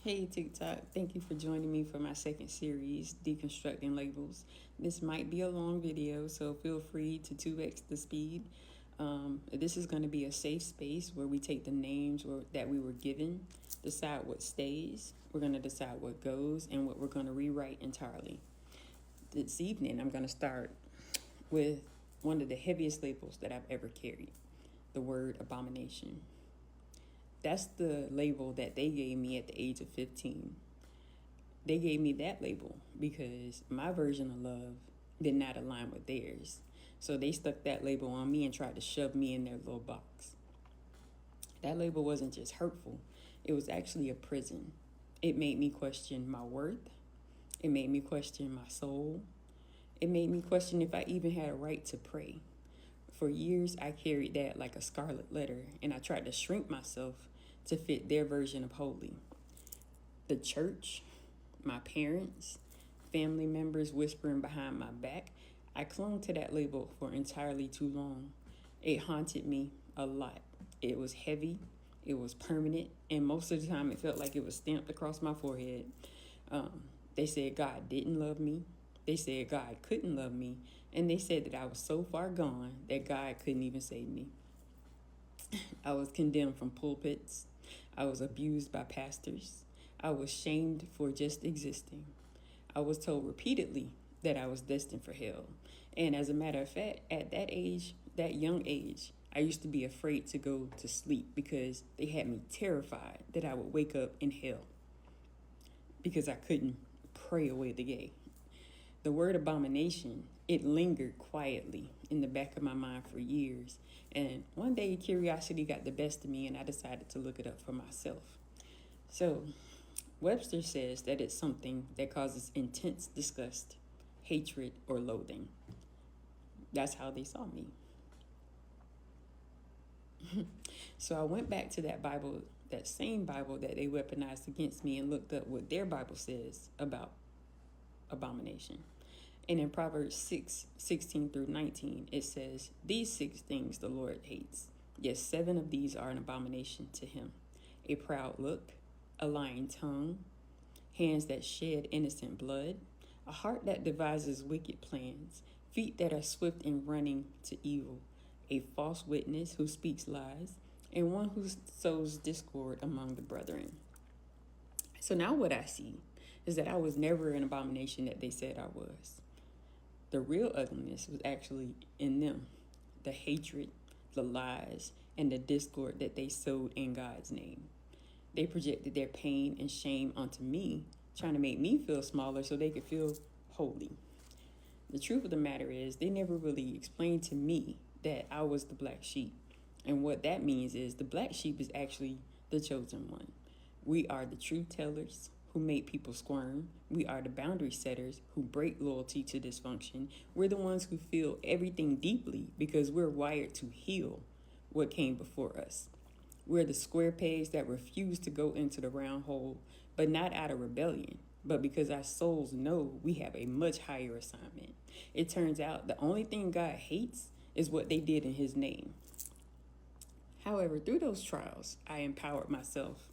Hey TikTok, thank you for joining me for my second series, Deconstructing Labels. This might be a long video, so feel free to 2x the speed. This is going to be a safe space where we take the names that we were given, decide what stays, we're going to decide what goes, and what we're going to rewrite entirely. This evening, I'm going to start with one of the heaviest labels that I've ever carried, the word abomination. That's the label that they gave me at the age of 15. They gave me that label because my version of love did not align with theirs. So they stuck that label on me and tried to shove me in their little box. That label wasn't just hurtful, it was actually a prison. It made me question my worth. It made me question my soul. It made me question if I even had a right to pray. For years, I carried that like a scarlet letter, and I tried to shrink myself to fit their version of holy. The church, my parents, family members whispering behind my back, I clung to that label for entirely too long. It haunted me a lot. It was heavy, it was permanent, and most of the time it felt like it was stamped across my forehead. They said God didn't love me. They said God couldn't love me. And they said that I was so far gone that God couldn't even save me. I was condemned from pulpits. I was abused by pastors. I was shamed for just existing. I was told repeatedly that I was destined for hell. And as a matter of fact, at that age, that young age, I used to be afraid to go to sleep because they had me terrified that I would wake up in hell because I couldn't pray away the gay. The word abomination, it lingered quietly in the back of my mind for years. And one day curiosity got the best of me and I decided to look it up for myself. So Webster says that it's something that causes intense disgust, hatred, or loathing. That's how they saw me. So I went back to that Bible, that same Bible that they weaponized against me, and looked up what their Bible says about abomination. And in Proverbs 6:16 through 19, it says, "These 6 things the Lord hates. Yes, 7 of these are an abomination to him: a proud look, a lying tongue, hands that shed innocent blood, a heart that devises wicked plans, feet that are swift in running to evil, a false witness who speaks lies, and one who sows discord among the brethren." So now what I see is that I was never an abomination that they said I was. The real ugliness was actually in them, the hatred, the lies, and the discord that they sowed in God's name. They projected their pain and shame onto me, trying to make me feel smaller so they could feel holy. The truth of the matter is, they never really explained to me that I was the black sheep. And what that means is the black sheep is actually the chosen one. We are the truth tellers who make people squirm. We are the boundary setters who break loyalty to dysfunction. We're the ones who feel everything deeply because we're wired to heal what came before us. We're the square pegs that refuse to go into the round hole, but not out of rebellion, but because our souls know we have a much higher assignment. It turns out the only thing God hates is what they did in his name. However, through those trials, I empowered myself.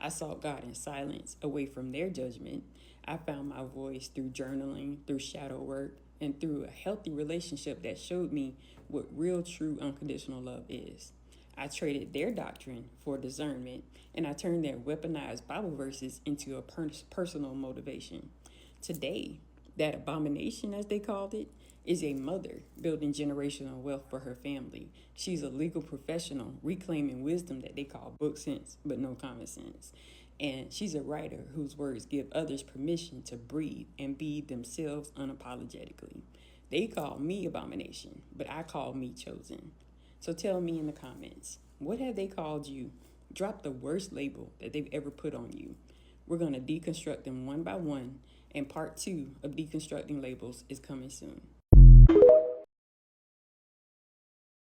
I sought God in silence, away from their judgment. I found my voice through journaling, through shadow work, and through a healthy relationship that showed me what real, true, unconditional love is. I traded their doctrine for discernment, and I turned their weaponized Bible verses into a personal motivation. Today, that abomination, as they called it, is a mother building generational wealth for her family. She's a legal professional reclaiming wisdom that they call book sense, but no common sense. And she's a writer whose words give others permission to breathe and be themselves unapologetically. They call me abomination, but I call me chosen. So tell me in the comments, what have they called you? Drop the worst label that they've ever put on you. We're going to deconstruct them one by one, and part 2 of Deconstructing Labels is coming soon.